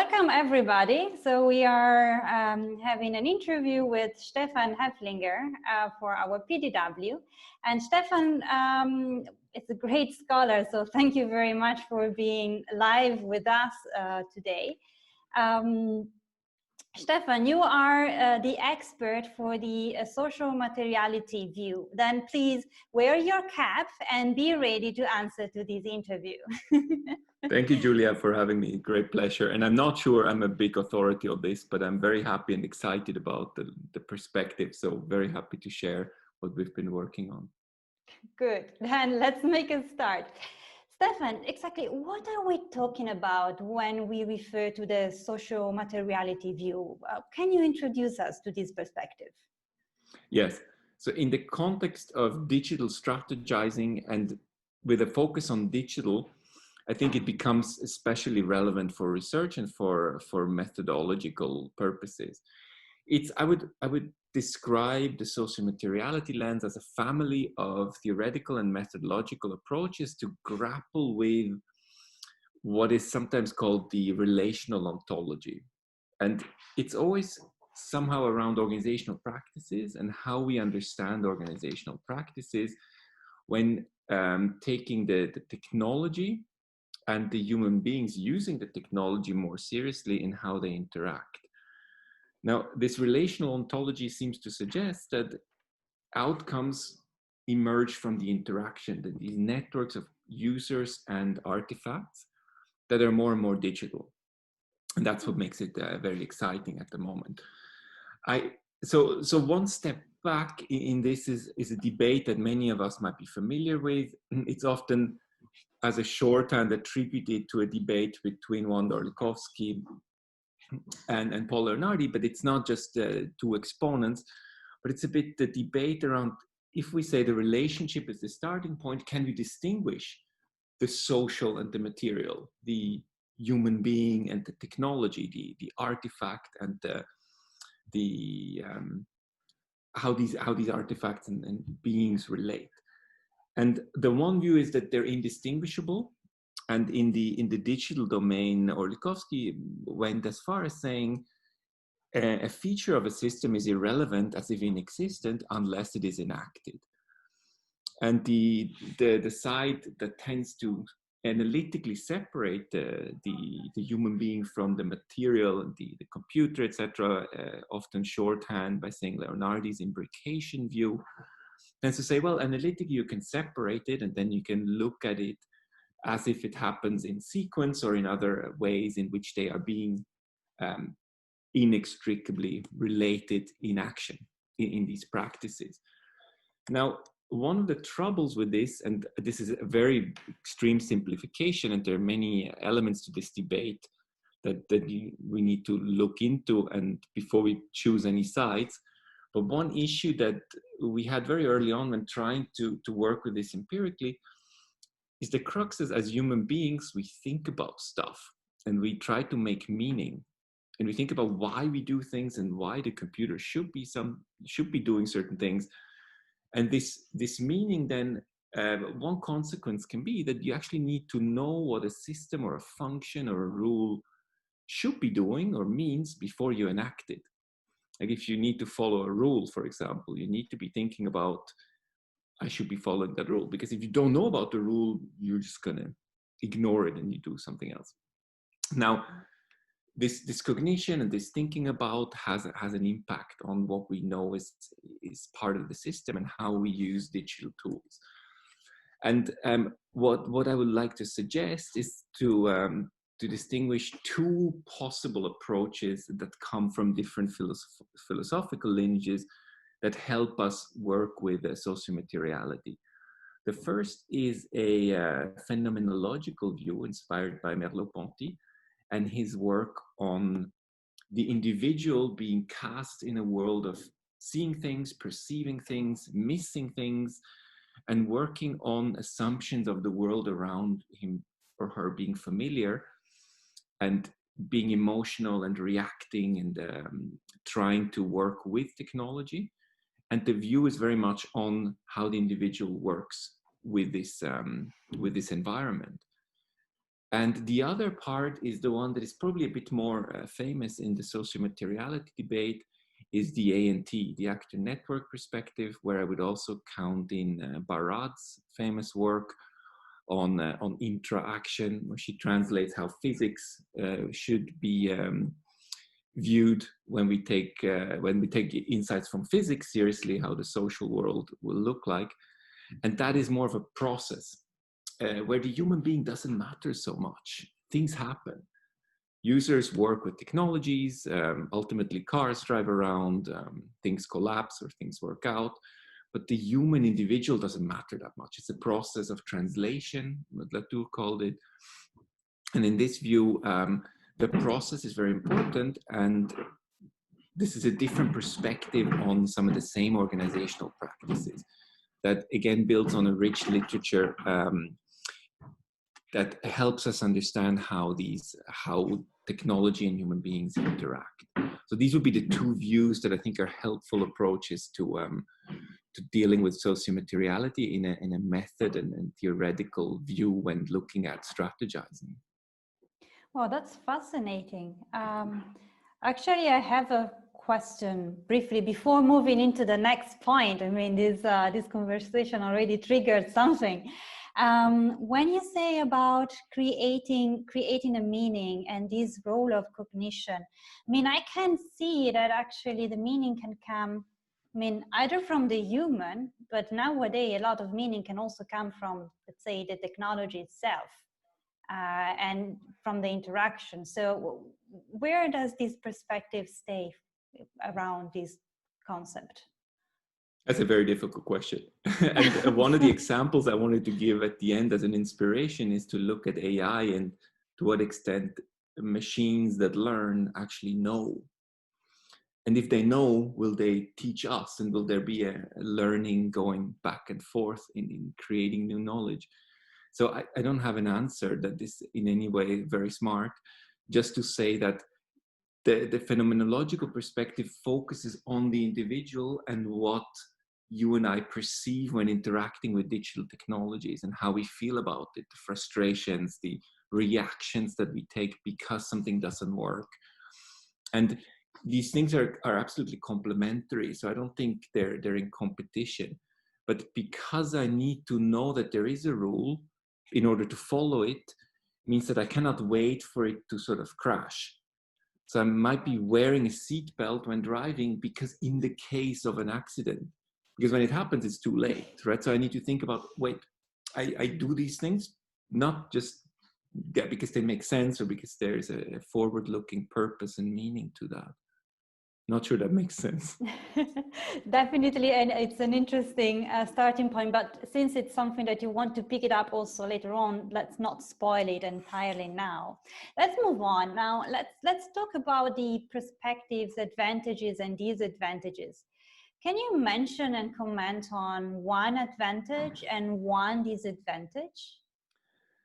Welcome everybody. So we are having an interview with Stefan Haefliger for our PDW. And Stefan is a great scholar, so thank you very much for being live with us today. Stefan, you are the expert for the social materiality view. Then please wear your cap and be ready to answer to this interview. Thank you, Julia, for having me. Great pleasure. And I'm not sure I'm a big authority on this, but I'm very happy and excited about the perspective. So very happy to share what we've been working on. Good. Then let's make a start. Stefan, exactly what are we talking about when we refer to the social materiality view? Can you introduce us to this perspective? Yes. So in the context of digital strategizing and with a focus on digital, I think it becomes especially relevant for research and for methodological purposes. I would describe the sociomateriality lens as a family of theoretical and methodological approaches to grapple with what is sometimes called the relational ontology. And it's always somehow around organizational practices and how we understand organizational practices when taking the technology and the human beings using the technology more seriously in how they interact. Now, this relational ontology seems to suggest that outcomes emerge from the interaction, that these networks of users and artifacts that are more and more digital. And that's what makes it very exciting at the moment. So one step back in this is a debate that many of us might be familiar with. It's often as a shorthand attributed to a debate between Wanda Orlikowski and Paul Leonardi, but it's not just two exponents, but it's a bit the debate around, if we say the relationship is the starting point, can we distinguish the social and the material, the human being and the technology, the artifact and how these artifacts and beings relate. And the one view is that they're indistinguishable. And in the digital domain, Orlikowski went as far as saying a feature of a system is irrelevant as if inexistent unless it is enacted. And the side that tends to analytically separate the human being from the material and the computer, etc., often shorthand by saying Leonardi's imbrication view, tends to say, well, analytically you can separate it and then you can look at it as if it happens in sequence or in other ways in which they are being inextricably related in action in these practices. Now, one of the troubles with this, and this is a very extreme simplification, and there are many elements to this debate that we need to look into and before we choose any sides. But one issue that we had very early on when trying to work with this empirically is the crux is, as human beings, we think about stuff and we try to make meaning. And we think about why we do things and why the computer should be doing certain things. And this meaning then, one consequence can be that you actually need to know what a system or a function or a rule should be doing or means before you enact it. Like if you need to follow a rule, for example, you need to be thinking about, I should be following that rule. Because if you don't know about the rule, you're just gonna ignore it and you do something else. Now, this cognition and this thinking about has an impact on what we know is part of the system and how we use digital tools. And what I would like to suggest is to distinguish two possible approaches that come from different philosophical lineages that help us work with sociomateriality. The first is a phenomenological view inspired by Merleau-Ponty and his work on the individual being cast in a world of seeing things, perceiving things, missing things, and working on assumptions of the world around him or her being familiar and being emotional and reacting and trying to work with technology. And the view is very much on how the individual works with this environment. And the other part is the one that is probably a bit more famous in the sociomateriality debate, is the ANT, the actor network perspective, where I would also count in Barad's famous work on interaction, where she translates how physics should be viewed when we take insights from physics seriously, how the social world will look like. And that is more of a process where the human being doesn't matter so much. Things happen. Users work with technologies, ultimately cars drive around, things collapse or things work out, but the human individual doesn't matter that much. It's a process of translation, what Latour called it. And in this view, the process is very important, and this is a different perspective on some of the same organizational practices that again builds on a rich literature that helps us understand how technology and human beings interact. So these would be the two views that I think are helpful approaches to dealing with sociomateriality in a method and theoretical view when looking at strategizing. Well, that's fascinating. Actually, I have a question briefly before moving into the next point. I mean, this conversation already triggered something. When you say about creating a meaning and this role of cognition, I mean, I can see that actually the meaning can come, I mean, either from the human, but nowadays a lot of meaning can also come from, let's say, the technology itself. And from the interaction. So where does this perspective stay around this concept? That's a very difficult question. And one of the examples I wanted to give at the end as an inspiration is to look at AI and to what extent machines that learn actually know. And if they know, will they teach us? And will there be a learning going back and forth in creating new knowledge? So I don't have an answer that is in any way very smart, just to say that the phenomenological perspective focuses on the individual and what you and I perceive when interacting with digital technologies and how we feel about it, the frustrations, the reactions that we take because something doesn't work. And these things are absolutely complementary. So I don't think they're in competition. But because I need to know that there is a rule in order to follow it, means that I cannot wait for it to sort of crash. So I might be wearing a seatbelt when driving because in the case of an accident, because when it happens, it's too late, right? So I need to think about, wait, I do these things, not just because they make sense or because there is a forward-looking purpose and meaning to that. Not sure that makes sense. Definitely, and it's an interesting starting point, but since it's something that you want to pick it up also later on, let's not spoil it entirely now. Let's move on. Now, let's talk about the perspectives, advantages and disadvantages. Can you mention and comment on one advantage and one disadvantage?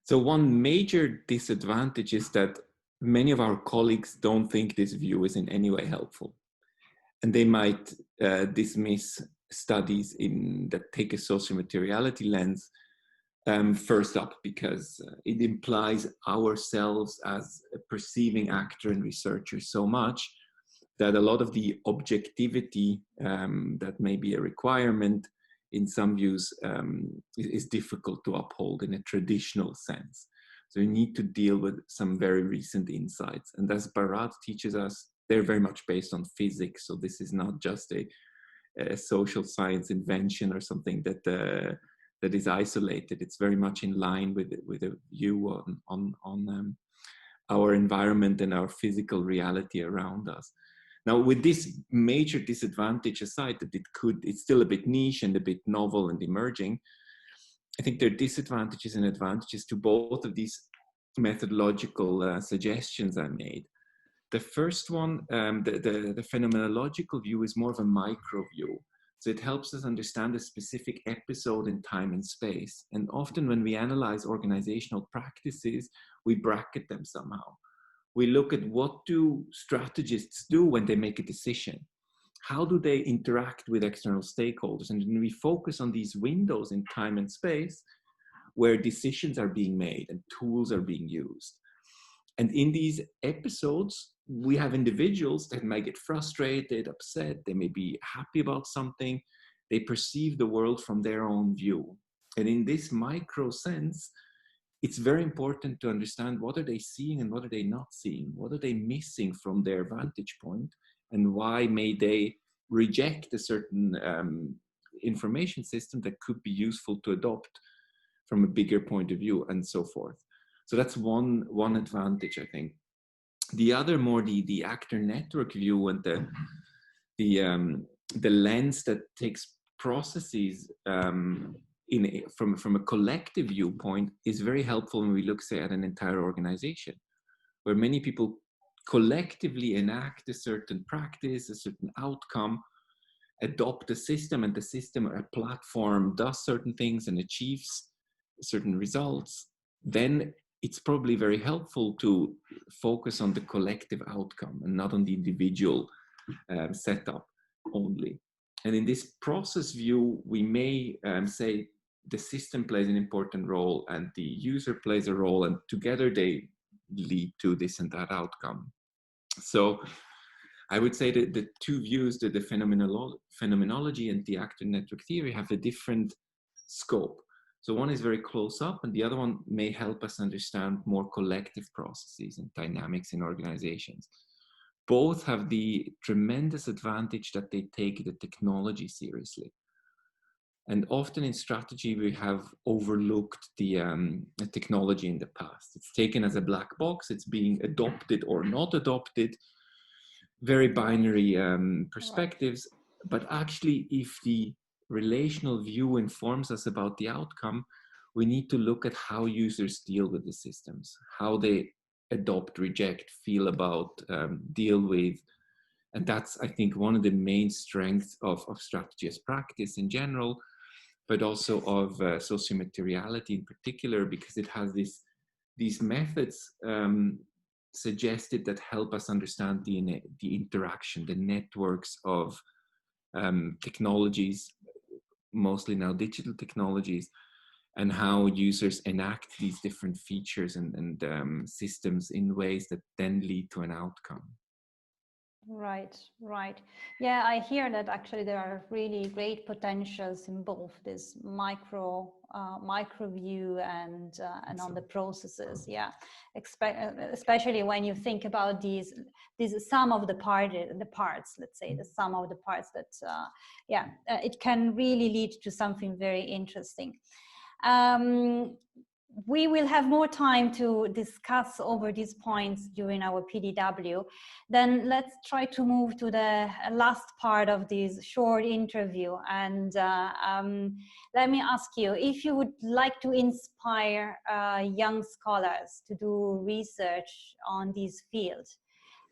So one major disadvantage is that many of our colleagues don't think this view is in any way helpful. And they might dismiss studies that take a sociomateriality lens first up, because it implies ourselves as a perceiving actor and researcher so much that a lot of the objectivity that may be a requirement in some views is difficult to uphold in a traditional sense. So you need to deal with some very recent insights. And as Barad teaches us, they're very much based on physics. So this is not just a social science invention or something that is isolated. It's very much in line with a view on our environment and our physical reality around us. Now, with this major disadvantage aside, that it's still a bit niche and a bit novel and emerging, I think there are disadvantages and advantages to both of these methodological suggestions I made. The first one, the phenomenological view, is more of a micro view. So it helps us understand a specific episode in time and space. And often when we analyze organizational practices, we bracket them somehow. We look at what do strategists do when they make a decision? How do they interact with external stakeholders? And when we focus on these windows in time and space, where decisions are being made and tools are being used. And in these episodes, we have individuals that might get frustrated, upset, they may be happy about something, they perceive the world from their own view. And in this micro sense, it's very important to understand what are they seeing and what are they not seeing, what are they missing from their vantage point, and why may they reject a certain information system that could be useful to adopt from a bigger point of view, and so forth. So that's one advantage, I think. The other, more the actor network view and the lens that takes processes from a collective viewpoint is very helpful when we look, say, at an entire organization, where many people collectively enact a certain practice, a certain outcome, adopt a system, and the system, a platform, does certain things and achieves certain results. Then it's probably very helpful to focus on the collective outcome and not on the individual setup only. And in this process view, we may say the system plays an important role and the user plays a role, and together they lead to this and that outcome. So I would say that the two views, the phenomenology and the actor network theory, have a different scope. So one is very close up, and the other one may help us understand more collective processes and dynamics in organizations. Both have the tremendous advantage that they take the technology seriously. And often in strategy, we have overlooked the technology in the past. It's taken as a black box, it's being adopted or not adopted, very binary perspectives. But actually, if the relational view informs us about the outcome, we need to look at how users deal with the systems, how they adopt, reject, feel about, deal with. And that's, I think, one of the main strengths of strategy as practice in general, but also of sociomateriality in particular, because it has these methods suggested that help us understand the interaction, the networks of technologies, mostly now digital technologies, and how users enact these different features and systems in ways that then lead to an outcome. Right, right. Yeah, I hear that actually there are really great potentials in both this micro view and on the processes. Yeah, especially when you think about these sum of the parts. Let's say the sum of the parts that it can really lead to something very interesting. We will have more time to discuss over these points during our PDW. Then let's try to move to the last part of this short interview. And let me ask you, if you would like to inspire young scholars to do research on this field,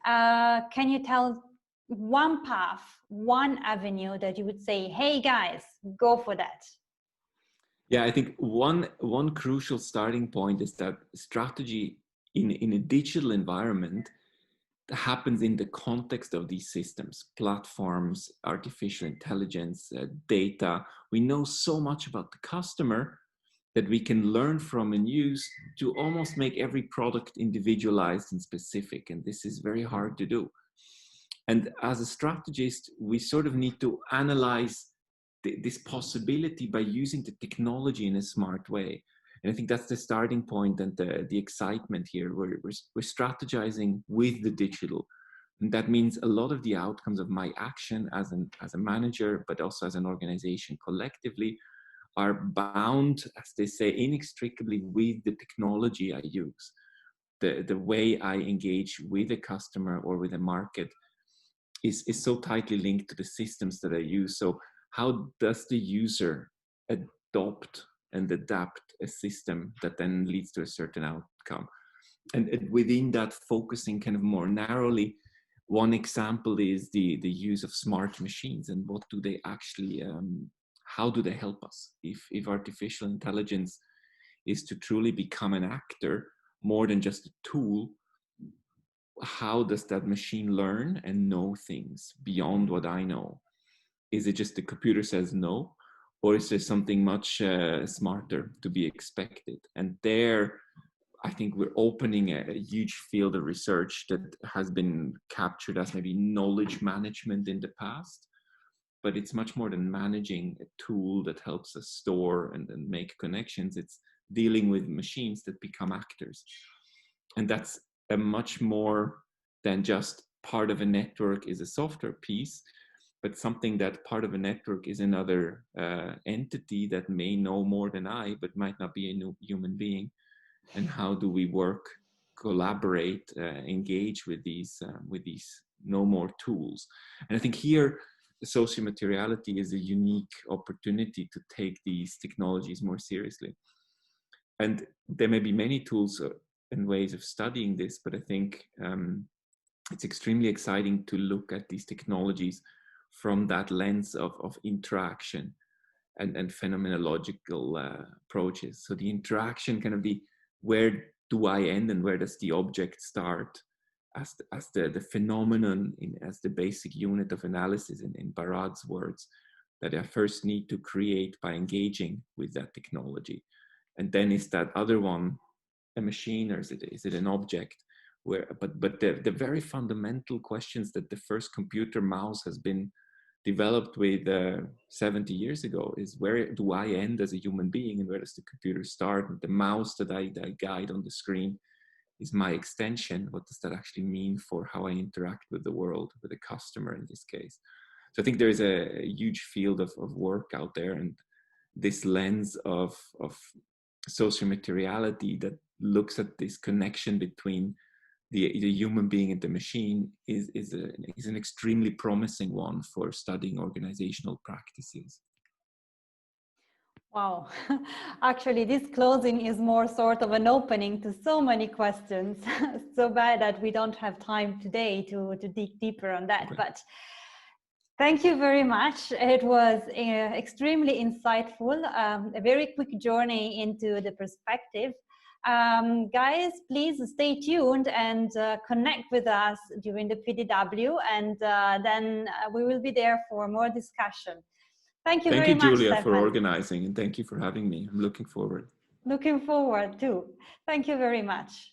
can you tell one path, one avenue that you would say, hey guys, go for that? Yeah, I think one crucial starting point is that strategy in a digital environment happens in the context of these systems, platforms, artificial intelligence, data. We know so much about the customer that we can learn from and use to almost make every product individualized and specific. And this is very hard to do. And as a strategist, we sort of need to analyze this possibility by using the technology in a smart way. And I think that's the starting point and the excitement here. We're strategizing with the digital. And that means a lot of the outcomes of my action as a manager, but also as an organization collectively, are bound, as they say, inextricably with the technology I use. The way I engage with a customer or with a market is so tightly linked to the systems that I use. So how does the user adopt and adapt a system that then leads to a certain outcome? And within that, focusing kind of more narrowly, one example is the use of smart machines and what do they actually, how do they help us? If artificial intelligence is to truly become an actor more than just a tool, how does that machine learn and know things beyond what I know? Is it just the computer says no? or is there something much smarter to be expected? And there, I think we're opening a huge field of research that has been captured as maybe knowledge management in the past, but it's much more than managing a tool that helps us store and make connections. It's dealing with machines that become actors. And that's a much more than just part of a network is a software piece, but something that part of a network is another entity that may know more than I, but might not be a new human being. And how do we work, collaborate, engage with these no more tools? And I think here, sociomateriality is a unique opportunity to take these technologies more seriously. And there may be many tools and ways of studying this, but I think it's extremely exciting to look at these technologies from that lens of interaction and phenomenological approaches. So the interaction kind of where do I end and where does the object start as the phenomenon, as the basic unit of analysis in Barad's words, that I first need to create by engaging with that technology. And then is that other one a machine, or is it an object? But the very fundamental questions that the first computer mouse has been developed with 70 years ago is, where do I end as a human being and where does the computer start? And the mouse that I guide on the screen is my extension. What does that actually mean for how I interact with the world, with the customer in this case? So I think there is a huge field of work out there, and this lens of sociomateriality that looks at this connection between the human being and the machine is an extremely promising one for studying organizational practices. Wow, actually this closing is more sort of an opening to so many questions. So bad that we don't have time today to dig deeper on that, but thank you very much. It was extremely insightful, a very quick journey into the perspective. Guys, please stay tuned and connect with us during the PDW, and then we will be there for more discussion. Thank you very much, Julia, Stefan, for organizing, and thank you for having me. I'm looking forward. Looking forward too. Thank you very much.